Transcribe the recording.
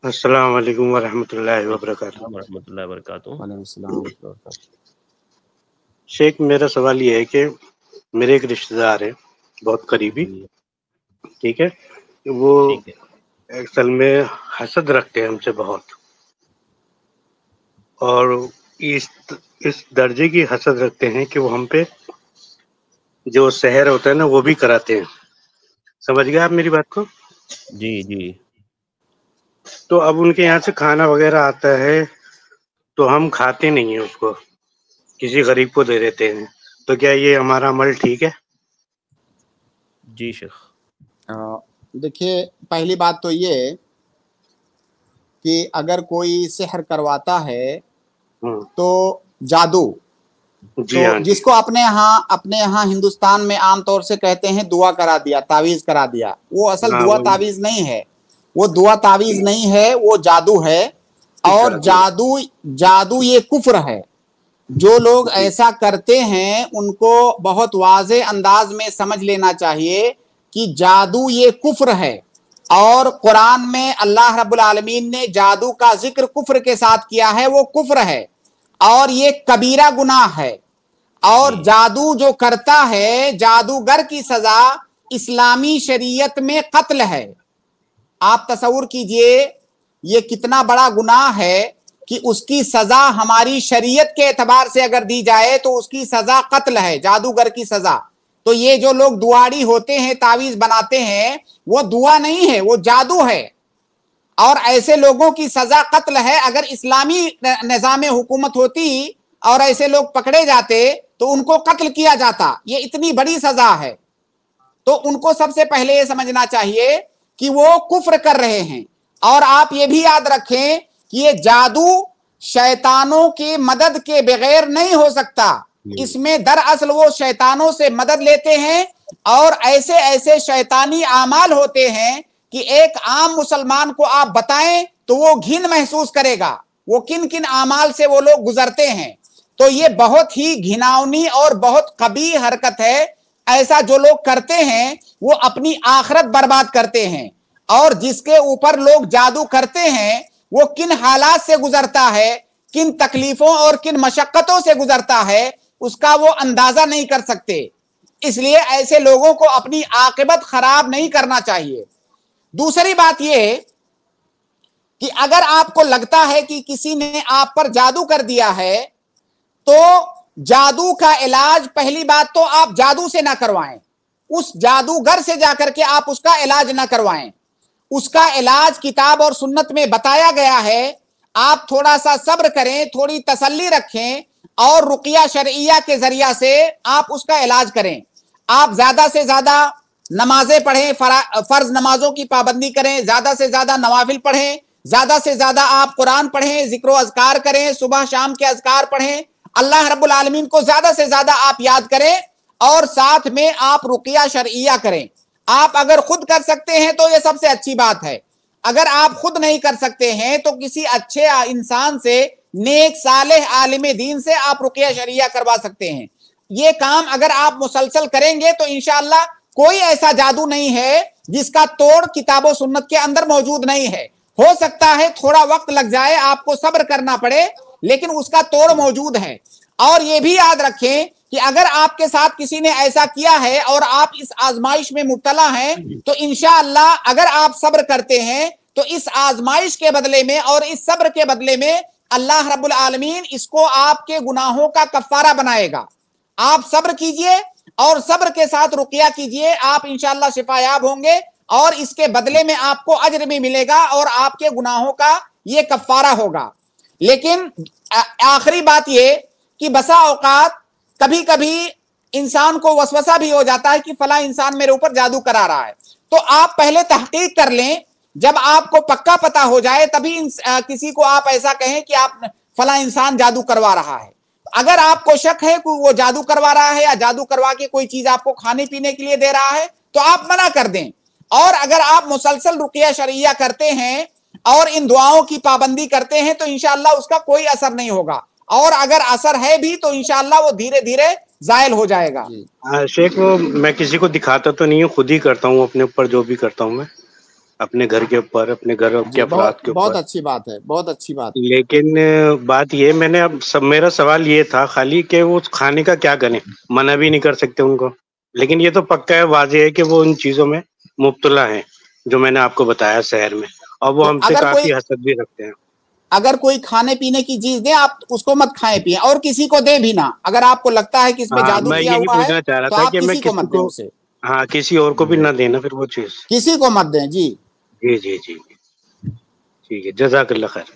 अस्सलाम वालेकुम वरहमतुल्लाहि वबरकातुहू। वरहमतुल्लाहि वबरकातुहू। वालेकुम अस्सलाम व रहमतुल्लाह। शेख, मेरा सवाल ये है कि मेरे एक रिश्तेदार है, बहुत करीबी, जी ठीक है। वो ठीक है। असल में हसद रखते हैं हमसे बहुत, और इस दर्जे की हसद रखते हैं कि वो हम पे जो सहर होता है ना वो भी कराते हैं। समझ गए आप मेरी बात को? जी जी तो अब उनके यहाँ से खाना वगैरह आता है तो हम खाते नहीं हैं उसको, किसी गरीब को दे देते हैं। तो क्या ये हमारा अमल ठीक है? जी शेख। देखिए, पहली बात तो ये कि अगर कोई सिहर करवाता है तो जादू, जी तो हाँ जी। जिसको अपने यहाँ हिंदुस्तान में आमतौर से कहते हैं दुआ करा दिया, तावीज करा दिया, वो असल हाँ, दुआ वही। तावीज नहीं है, वो दुआ तावीज नहीं है, वो जादू है। और जादू ये कुफ्र है। जो लोग ऐसा करते हैं उनको बहुत वाज़े अंदाज में समझ लेना चाहिए कि जादू ये कुफ्र है। और कुरान में अल्लाह रब्बुल आलमीन ने जादू का जिक्र कुफ्र के साथ किया है, वो कुफ्र है और ये कबीरा गुनाह है। और जादू जो करता है, जादूगर की सजा इस्लामी शरीयत में कत्ल है। आप तसव्वुर कीजिए ये कितना बड़ा गुनाह है कि उसकी सजा हमारी शरीयत के एतबार से अगर दी जाए तो उसकी सजा कत्ल है, जादूगर की सजा। तो ये जो लोग दुआड़ी होते हैं, तावीज बनाते हैं, वो दुआ नहीं है, वो जादू है। और ऐसे लोगों की सजा कत्ल है। अगर इस्लामी निज़ाम हुकूमत होती और ऐसे लोग पकड़े जाते तो उनको कत्ल किया जाता। ये इतनी बड़ी सजा है। तो उनको सबसे पहले ये समझना चाहिए कि वो कुफ्र कर रहे हैं। और आप ये भी याद रखें कि ये जादू शैतानों की मदद के बगैर नहीं हो सकता। इसमें दरअसल वो शैतानों से मदद लेते हैं और ऐसे ऐसे शैतानी आमाल होते हैं कि एक आम मुसलमान को आप बताएं तो वो घिन महसूस करेगा, वो किन किन आमाल से वो लोग गुजरते हैं। तो ये बहुत ही घिनौनी और बहुत कबीह हरकत है। ऐसा जो लोग करते हैं वो अपनी आखिरत बर्बाद करते हैं। और जिसके ऊपर लोग जादू करते हैं वो किन हालात से गुजरता है, किन तकलीफों और किन मशक्कतों से गुजरता है, उसका वो अंदाजा नहीं कर सकते। इसलिए ऐसे लोगों को अपनी आकिबत खराब नहीं करना चाहिए। दूसरी बात यह कि अगर आपको लगता है कि किसी ने आप पर जादू कर दिया है तो जादू का इलाज, पहली बात तो आप जादू से ना करवाएं, उस जादूगर से जाकर के आप उसका इलाज ना करवाएं। उसका इलाज किताब और सुन्नत में बताया गया है। आप थोड़ा सा सब्र करें, थोड़ी तसल्ली रखें और रुकिया शरइया के जरिया से आप उसका इलाज करें। आप ज्यादा से ज्यादा नमाजें पढ़ें, फर्ज नमाजों की पाबंदी करें, ज्यादा से ज्यादा नवाफिल पढ़ें, ज्यादा से ज्यादा आप कुरान पढ़ें, जिक्र अज़कार करें, सुबह शाम के अज़कार पढ़ें, अल्लाह रब्बुल आलमीन को ज्यादा से ज्यादा आप याद करें और साथ में आप रुकिया शरइया करें। आप अगर खुद कर सकते हैं तो यह सबसे अच्छी बात है। अगर आप खुद नहीं कर सकते हैं तो किसी अच्छे इंसान से, नेक सालेह आलिम दीन से आप रुकिया शरिया करवा सकते हैं। ये काम अगर आप मुसलसल करेंगे तो इंशाअल्लाह कोई ऐसा जादू नहीं है जिसका तोड़ किताबो सुन्नत के अंदर मौजूद नहीं है। हो सकता है थोड़ा वक्त लग जाए, आपको सब्र करना पड़े, लेकिन उसका तोड़ मौजूद है। और ये भी याद रखें कि अगर आपके साथ किसी ने ऐसा किया है और आप इस आजमाइश में मुब्तला हैं तो इंशाअल्लाह अगर आप सब्र करते हैं तो इस आजमाइश के बदले में और इस सब्र के बदले में अल्लाह रब्बुल आलमीन इसको आपके गुनाहों का कफ्फारा बनाएगा। आप सब्र कीजिए और सब्र के साथ रुकिया कीजिए, आप इंशाअल्लाह शिफायाब होंगे और इसके बदले में आपको अज्र भी मिलेगा और आपके गुनाहों का ये कफ्फारा होगा। लेकिन आखिरी बात ये कि बसा औकात कभी कभी इंसान को वसवसा भी हो जाता है कि फला इंसान मेरे ऊपर जादू करा रहा है। तो आप पहले तहकीक कर लें, जब आपको पक्का पता हो जाए तभी किसी को आप ऐसा कहें कि आप फला इंसान जादू करवा रहा है। अगर आपको शक है कि वो जादू करवा रहा है या जादू करवा के कोई चीज आपको खाने पीने के लिए दे रहा है तो आप मना कर दें। और अगर आप मुसलसल रुकिया शरिया करते हैं और इन दुआओं की पाबंदी करते हैं तो इंशाअल्लाह उसका कोई असर नहीं होगा, और अगर असर है भी तो इंशाअल्लाह वो धीरे धीरे जायल हो जाएगा। शेख, वो मैं किसी को दिखाता तो नहीं हूँ, खुद ही करता हूँ अपने ऊपर जो भी करता हूँ मैं। اپنے گھر کے اوپر، اپنے گھر کے افراد کے بہت اوپر. اچھی بات ہے، بہت اچھی بات. لیکن بات یہ میں نے اب میرا سوال یہ تھا خالی کہ وہ کھانے کا کیا کریں، منع بھی نہیں کر سکتے ان کو، لیکن یہ تو پکا ہے، واضح ہے کہ وہ ان چیزوں میں مبتلا ہیں جو میں نے آپ کو بتایا شہر میں، اور وہ تو ہم سے کافی حسد بھی رکھتے ہیں. اگر کوئی کھانے پینے کی چیز دے آپ اس کو مت کھائیں پیئیں، اور کسی کو دے بھی نہ. اگر آپ کو لگتا ہے کہ اس میں جادو میں کیا یہی ہوا ہے پوچھنا چاہ رہا تو تھا آپ کہ میں کسی کو کسی مت دیں کو، اسے، ہاں کسی اور کو بھی نہ دینا پھر وہ چیز. کسی کو مت دیں. جی جی جی جی ٹھیک ہے، جزاک اللہ خیر.